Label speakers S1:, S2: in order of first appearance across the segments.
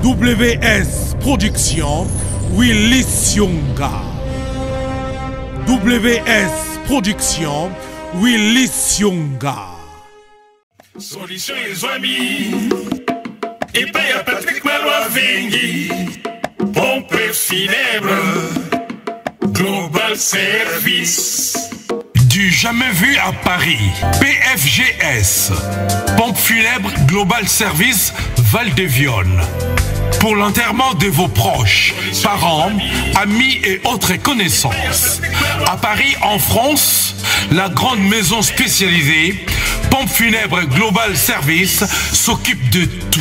S1: WS Production, Willy Sionga. WS Production, Willy Sionga.
S2: Solution et amis. Et paye à Patrick Malois Vengui. Pompe funèbre. Global Service.
S3: Du jamais vu à Paris. PFGS. Pompe funèbre Global Service Val-de-Vion. Pour l'enterrement de vos proches, parents, amis et autres connaissances. À Paris, en France, la grande maison spécialisée Pompe funèbre Global Service s'occupe de tout.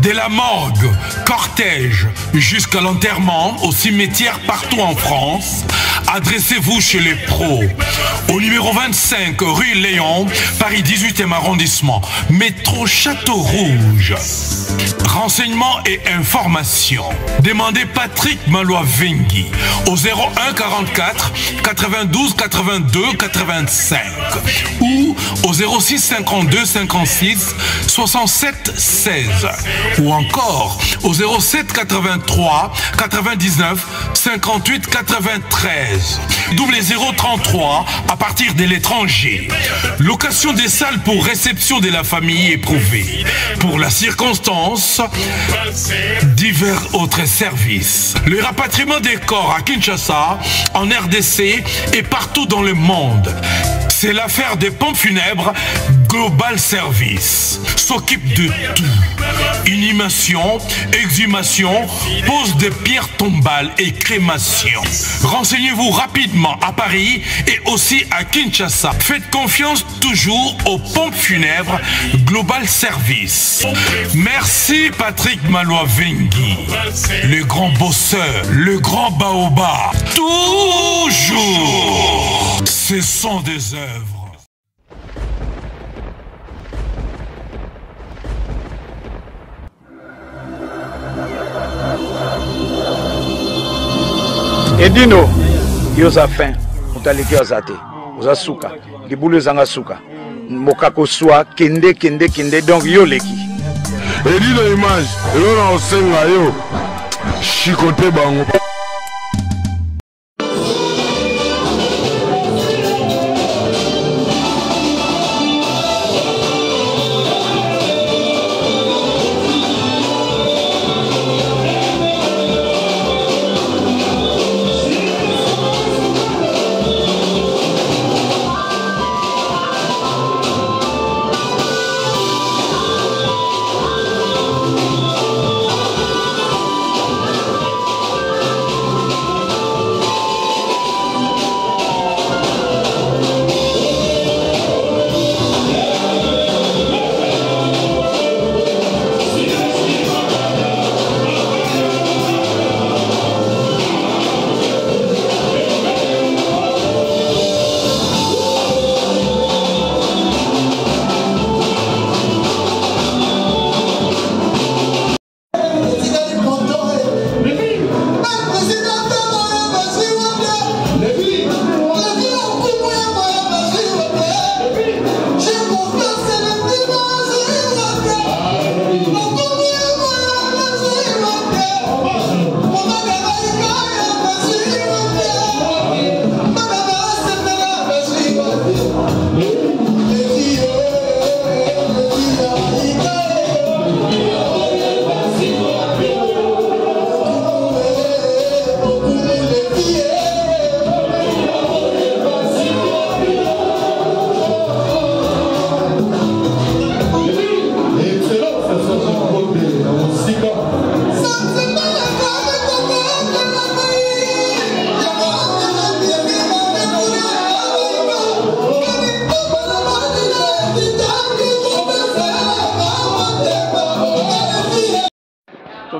S3: De la morgue, cortège, jusqu'à l'enterrement au cimetière partout en France, adressez-vous chez les pros. Au numéro 25 rue Léon, Paris 18e arrondissement, métro Château Rouge. Renseignements et informations. Demandez Patrick Malois Vengui au 01 44 92 82 85 ou au 06 52 56 67 16 ou encore au 07 83 99 58 93 0033 à partir de l'étranger. Location des salles pour réception de la famille éprouvée. Pour la circonstance, divers autres services. Le rapatriement des corps à Kinshasa, en RDC et partout dans le monde. C'est l'affaire des pompes funèbres Global Service. S'occupe de tout. Inhumation, exhumation, pose de pierres tombales et crémation. Renseignez-vous rapidement à Paris et aussi à Kinshasa. Faites confiance toujours aux pompes funèbres Global Service. Merci Patrick Malois Vengui, le grand bosseur, le grand baobab. Toujours, ce sont des œuvres.
S4: Edino, yoza fin, utaliki ozate, oza suka, libulu zanga suka, mokako swa, kende, donc yo leki.
S5: Edino image, yo na osenga yo, chikote bango.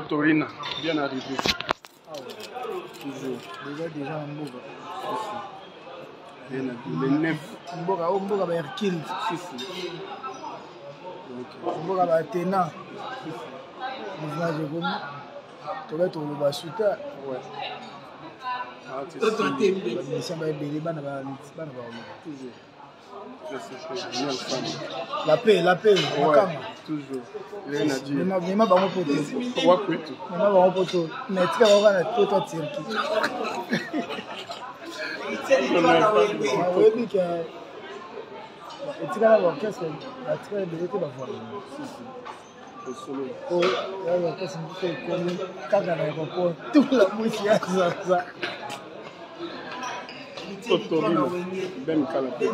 S6: Torina, bien arrivé. Toujours. Déjà en Mboga. Bien arrivé. Le 9.
S7: Mboga ba Hercule. Mboga ba Athéna. Mouvement Jérôme. Tu vas trouver le Basuta.
S6: Ouais.
S7: Toujours. La paix, Makama.
S6: Toujours.
S7: Mema bango poto. Mema bango poto. Mais tu vas voir la poto Turquie. Oui, que tu vas voir qu'est-ce que la très de l'été va voir. Oh, là qu'est-ce que tu fais comme quand on a pas tout la musique ça.
S6: Totorino, Ben Calapé.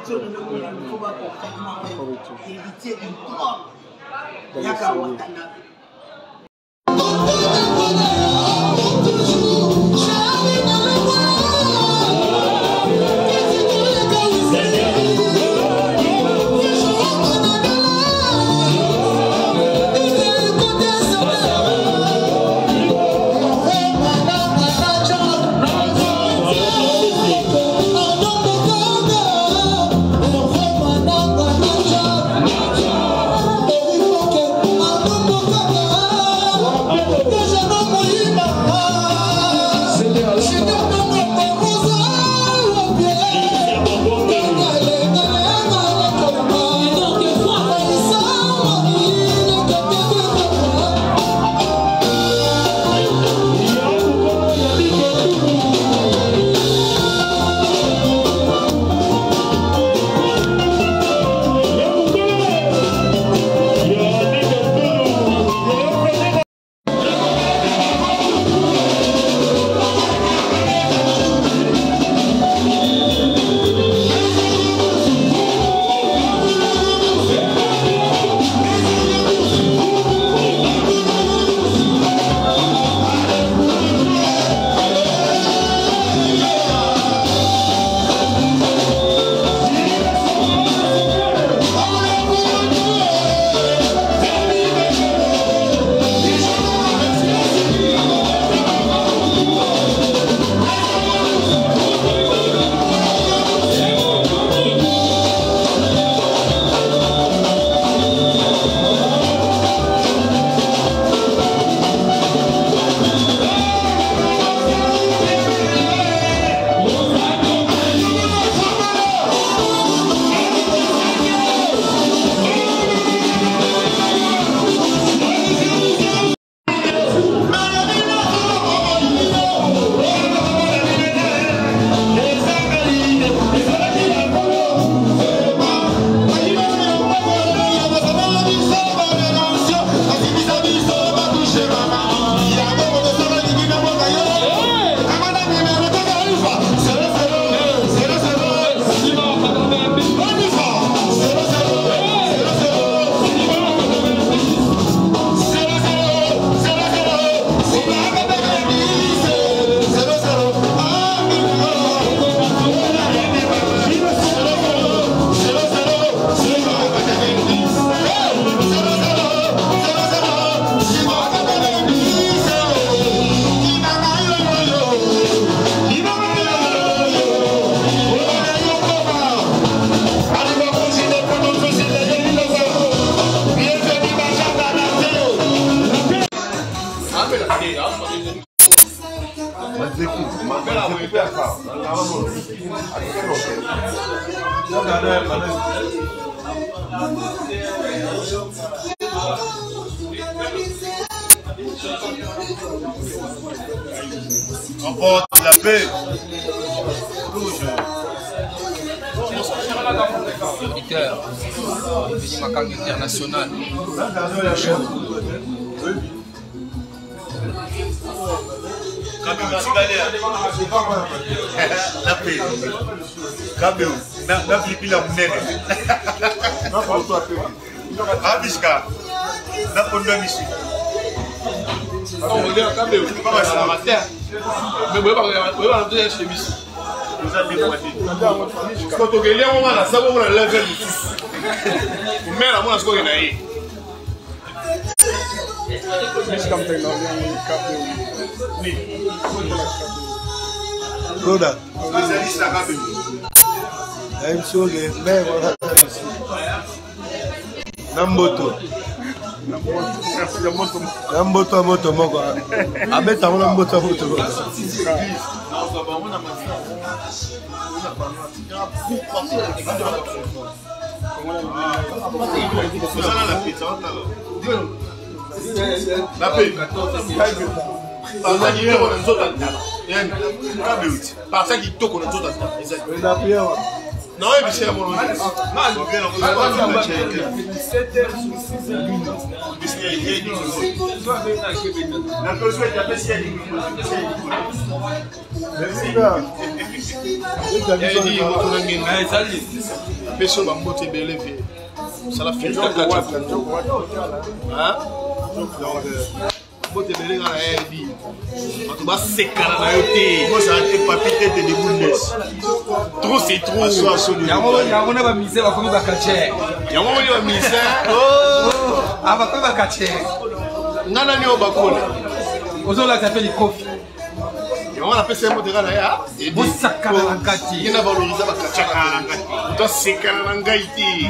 S8: Emporte la paix.
S9: Auditeur, Béni Makang International.
S8: La paix. Kabeu, na flipi la munene. Abishka, na pondo mishi.
S10: Broda, I'm sorry, Namboto. Ya moto moko. Abeta mona moto moko.
S8: Pasa que toco na toda não é bicho amor não bote belé dans la RD. On va secar la yoté. Moi ça a été papier de boules. Trop c'est trop.
S9: Yango na ba mise ba komi ba kache.
S8: Yango ni ba mise.
S9: Oh, aba komi ba kache.
S8: Ngana ni obakola.
S9: Ozola t'appelle kofi.
S8: Yango na pesa mo de kana ya.
S9: Bo sakana na kati.
S8: Ina valoriser ba kache kana na kati. To secar na ngaiti.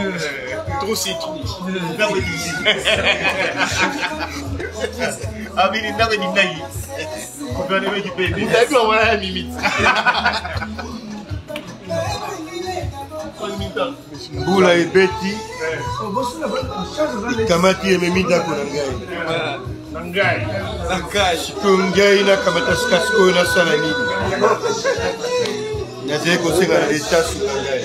S8: Trop c'est trop. Abiri ndabe ni ndai. Kopia ni weki pe. Ni ndai kwa wana limite.
S10: Mbula ebeti. Kamati ememida ko nangai.
S8: Nangai.
S10: Nangai kungai na kamata skasko na sala nini. Naze ko seka na letasu nangai.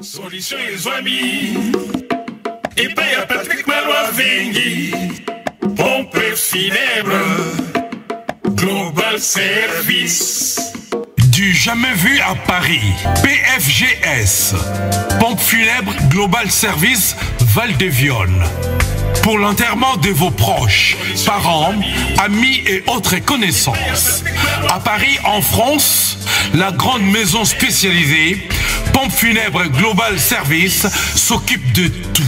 S2: Solution les amis. Et paye à Patrick Malois Vengui. Pompe funèbre. Global Service.
S3: Du jamais vu à Paris. PFGS. Pompe funèbre Global Service Val-de-Vion. Pour l'enterrement de vos proches, parents, amis et autres connaissances. À Paris, en France, la grande maison spécialisée Pompe funèbre Global Service s'occupe de tout.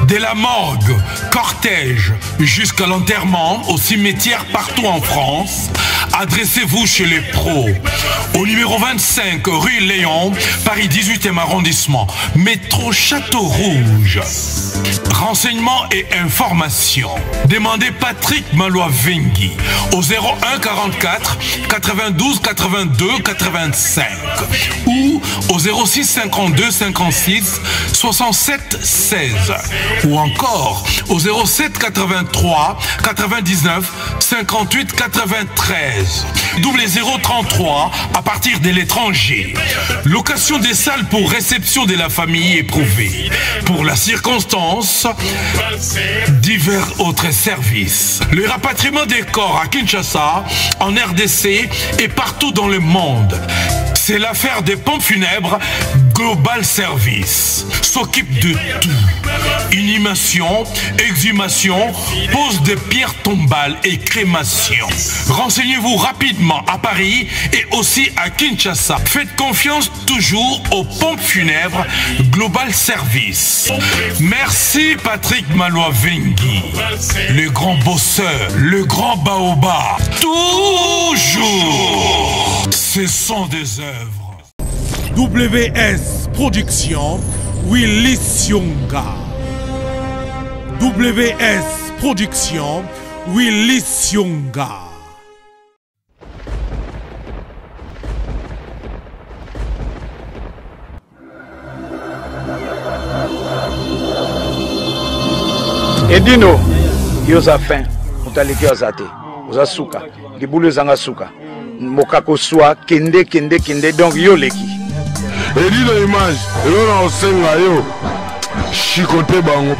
S3: De la morgue, cortège, jusqu'à l'enterrement au cimetière partout en France, adressez-vous chez les pros. Au numéro 25 rue Léon, Paris 18e arrondissement, métro Château Rouge. Renseignements et informations. Demandez Patrick Malois Vengui au 01 44 92 82 85 ou au 06 52 56 67 16 ou encore au 07 83 99 58 93 0033 à à partir de l'étranger. Location des salles pour réception de la famille éprouvée. Pour la circonstance, divers autres services. Le rapatriement des corps à Kinshasa, en RDC et partout dans le monde. C'est l'affaire des pompes funèbres Global Service. S'occupe de tout. Inhumation, exhumation, pose de pierres tombales et crémation. Renseignez-vous rapidement à Paris et aussi à Kinshasa. Faites confiance toujours aux pompes funèbres Global Service. Merci Patrick Maloa-Vengui, le grand bosseur, le grand baobab. Toujours, ce sont des œuvres.
S1: WS Production, Willy Sionga. WS Production, Willy Sionga.
S4: Edino, yoza fin, utaliki azate, oza suka, libulu zanga suka, mokako swa, kende, donc yo leki.
S5: Edino image, elona osenga yo, chikote bango.